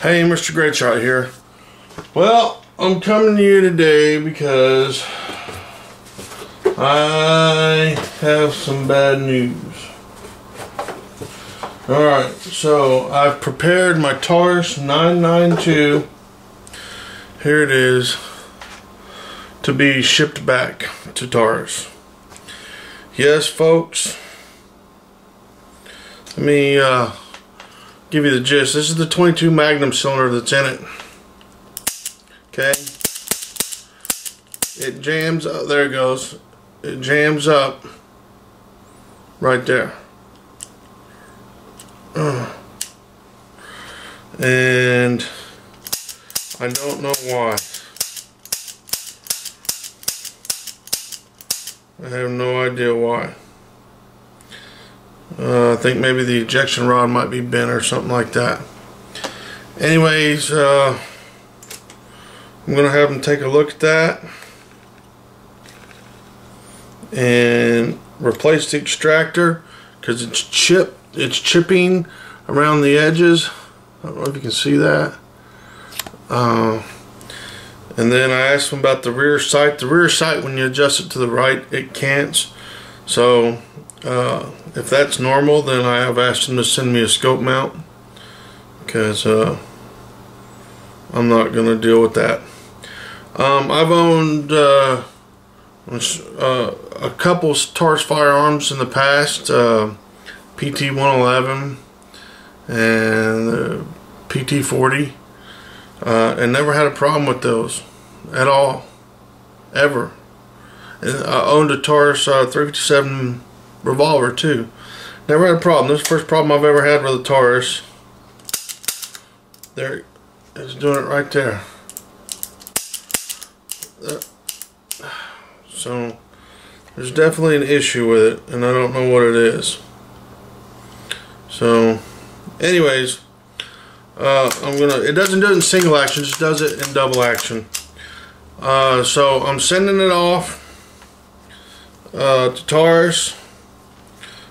Hey, MrGreatshot here. Well, I'm coming to you today because I have some bad news. Alright, so I've prepared my Taurus 992. Here it is, to be shipped back to Taurus. Yes, folks. Let me give you the gist. This is the 22 Magnum cylinder that's in it. Okay. It jams up. There it goes. It jams up right there. And I don't know why. I have no idea why. I think maybe the ejection rod might be bent or something like that. Anyways, I'm going to have them take a look at that and replace the extractor because it's chipping around the edges. I don't know if you can see that. And then I asked them about the rear sight. The rear sight, when you adjust it to the right, it can't. So if that's normal, then I have asked them to send me a scope mount because I'm not going to deal with that. I've owned a couple Taurus firearms in the past, PT-111 and PT-40, and never had a problem with those at all, ever. And I owned a Taurus 357 revolver too. Never had a problem. This is the first problem I've ever had with a Taurus. There, it's doing it right there. So there's definitely an issue with it, and I don't know what it is. So, anyways, it doesn't do it in single action, just does it in double action. So I'm sending it off to Taurus.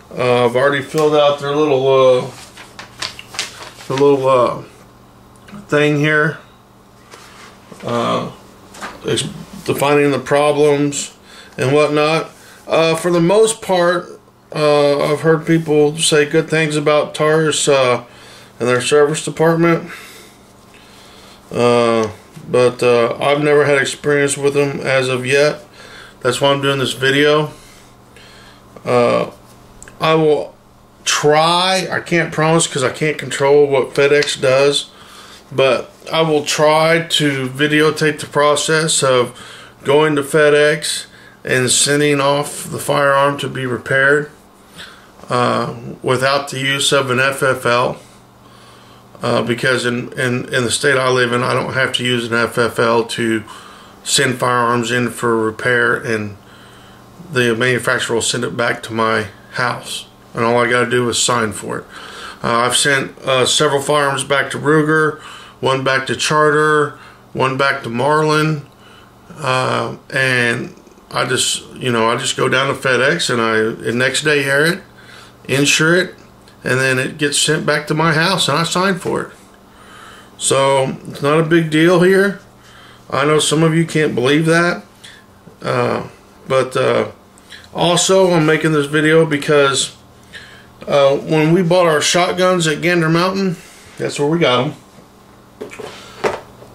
I've already filled out their little thing here. It's defining the problems and whatnot. For the most part, I've heard people say good things about Taurus and their service department. But I've never had experience with them as of yet. That's why I'm doing this video. I will try. I can't promise because I can't control what FedEx does, but I will try to videotape the process of going to FedEx and sending off the firearm to be repaired without the use of an FFL. Because in the state I live in, I don't have to use an FFL to send firearms in for repair, and the manufacturer will send it back to my house, and all I got to do is sign for it. I've sent several firearms back to Ruger, one back to Charter, one back to Marlin, and I just go down to FedEx and the next day hear it, insure it, and then it gets sent back to my house and I sign for it. So it's not a big deal here. I know some of you can't believe that, but also I'm making this video because when we bought our shotguns at Gander Mountain, that's where we got them,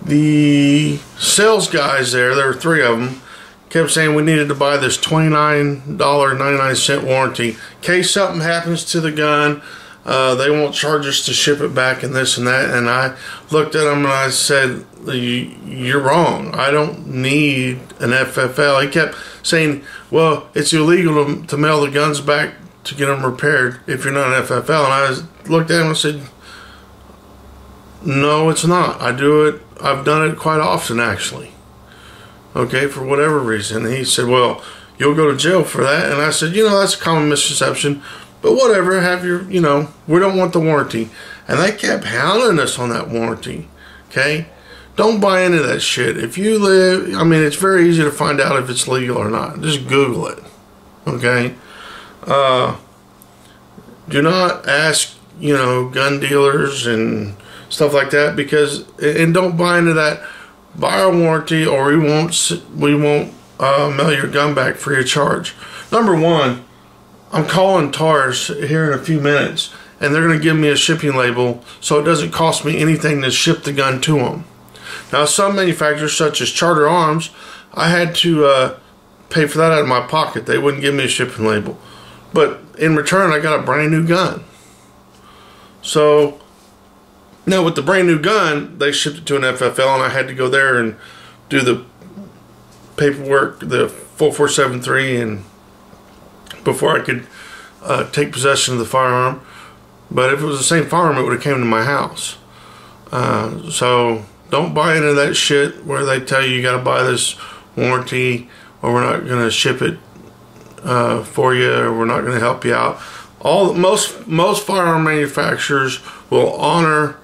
the sales guys there were 3 of them, kept saying we needed to buy this $29.99 warranty in case something happens to the gun. They won't charge us to ship it back and this and that. And I looked at them and I said, you're wrong. I don't need an FFL. He kept saying, well, it's illegal to mail the guns back to get them repaired if you're not an FFL. And I looked at him and said, no, it's not. I do it. I've done it quite often, actually. Okay, for whatever reason. And he said, well, you'll go to jail for that. And I said, that's a common misconception. But whatever, have your, we don't want the warranty. And they kept hounding us on that warranty. Okay? Don't buy into that shit. If you live, it's very easy to find out if it's legal or not. Just Google it. Okay? Do not ask, gun dealers and stuff like that, because, and don't buy into that, buy our warranty or we won't mail your gun back free of charge. Number one, I'm calling Taurus here in a few minutes, and they're going to give me a shipping label so it doesn't cost me anything to ship the gun to them. Now, some manufacturers, such as Charter Arms, I had to pay for that out of my pocket. They wouldn't give me a shipping label. But in return, I got a brand new gun. So, now with the brand new gun, they shipped it to an FFL, and I had to go there and do the paperwork, the 4473, and before I could take possession of the firearm. But if it was the same firearm, it would have came to my house. So don't buy into that shit where they tell you got to buy this warranty, or we're not going to ship it for you, or we're not going to help you out. Most firearm manufacturers will honor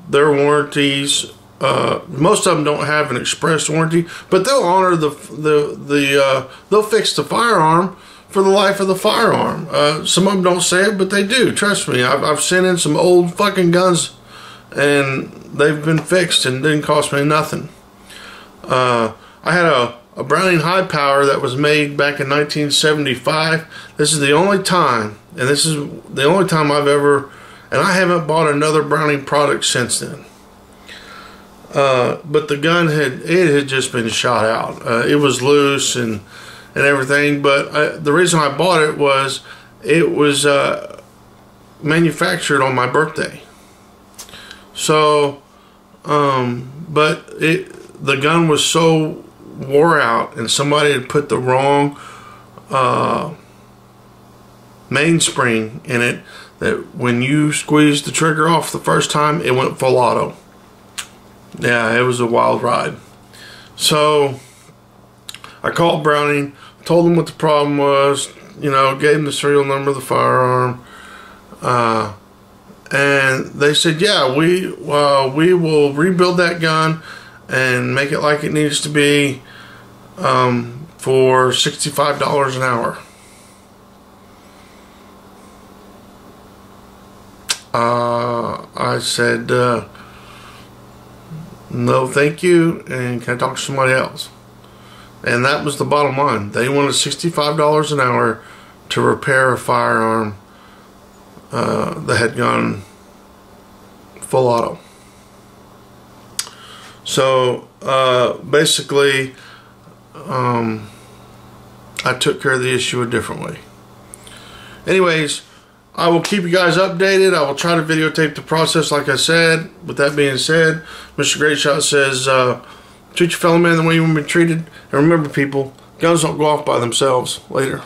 their warranties. Most of them don't have an express warranty, but they'll honor they'll fix the firearm for the life of the firearm. Some of them don't say it, but they do. Trust me, I've sent in some old fucking guns, and they've been fixed and didn't cost me nothing. I had a Browning high power that was made back in 1975. This is the only time, and this is the only time I've ever, and I haven't bought another Browning product since then. But the gun had just been shot out. It was loose and everything, but the reason I bought it was manufactured on my birthday. So, but the gun was so wore out, and somebody had put the wrong mainspring in it, that when you squeezed the trigger off the first time, it went full auto. Yeah, it was a wild ride. So I called Browning, told them what the problem was, you know, gave them the serial number of the firearm, and they said, yeah, we will rebuild that gun and make it like it needs to be for $65 an hour. I said, no thank you, and can I talk to somebody else? And that was the bottom line. They wanted $65 an hour to repair a firearm that had gone full auto. So basically I took care of the issue a different way. Anyways, I will keep you guys updated. I will try to videotape the process like I said. With that being said, MrGreatshot says, treat your fellow man the way you want to be treated. And remember, people, guns don't go off by themselves. Later.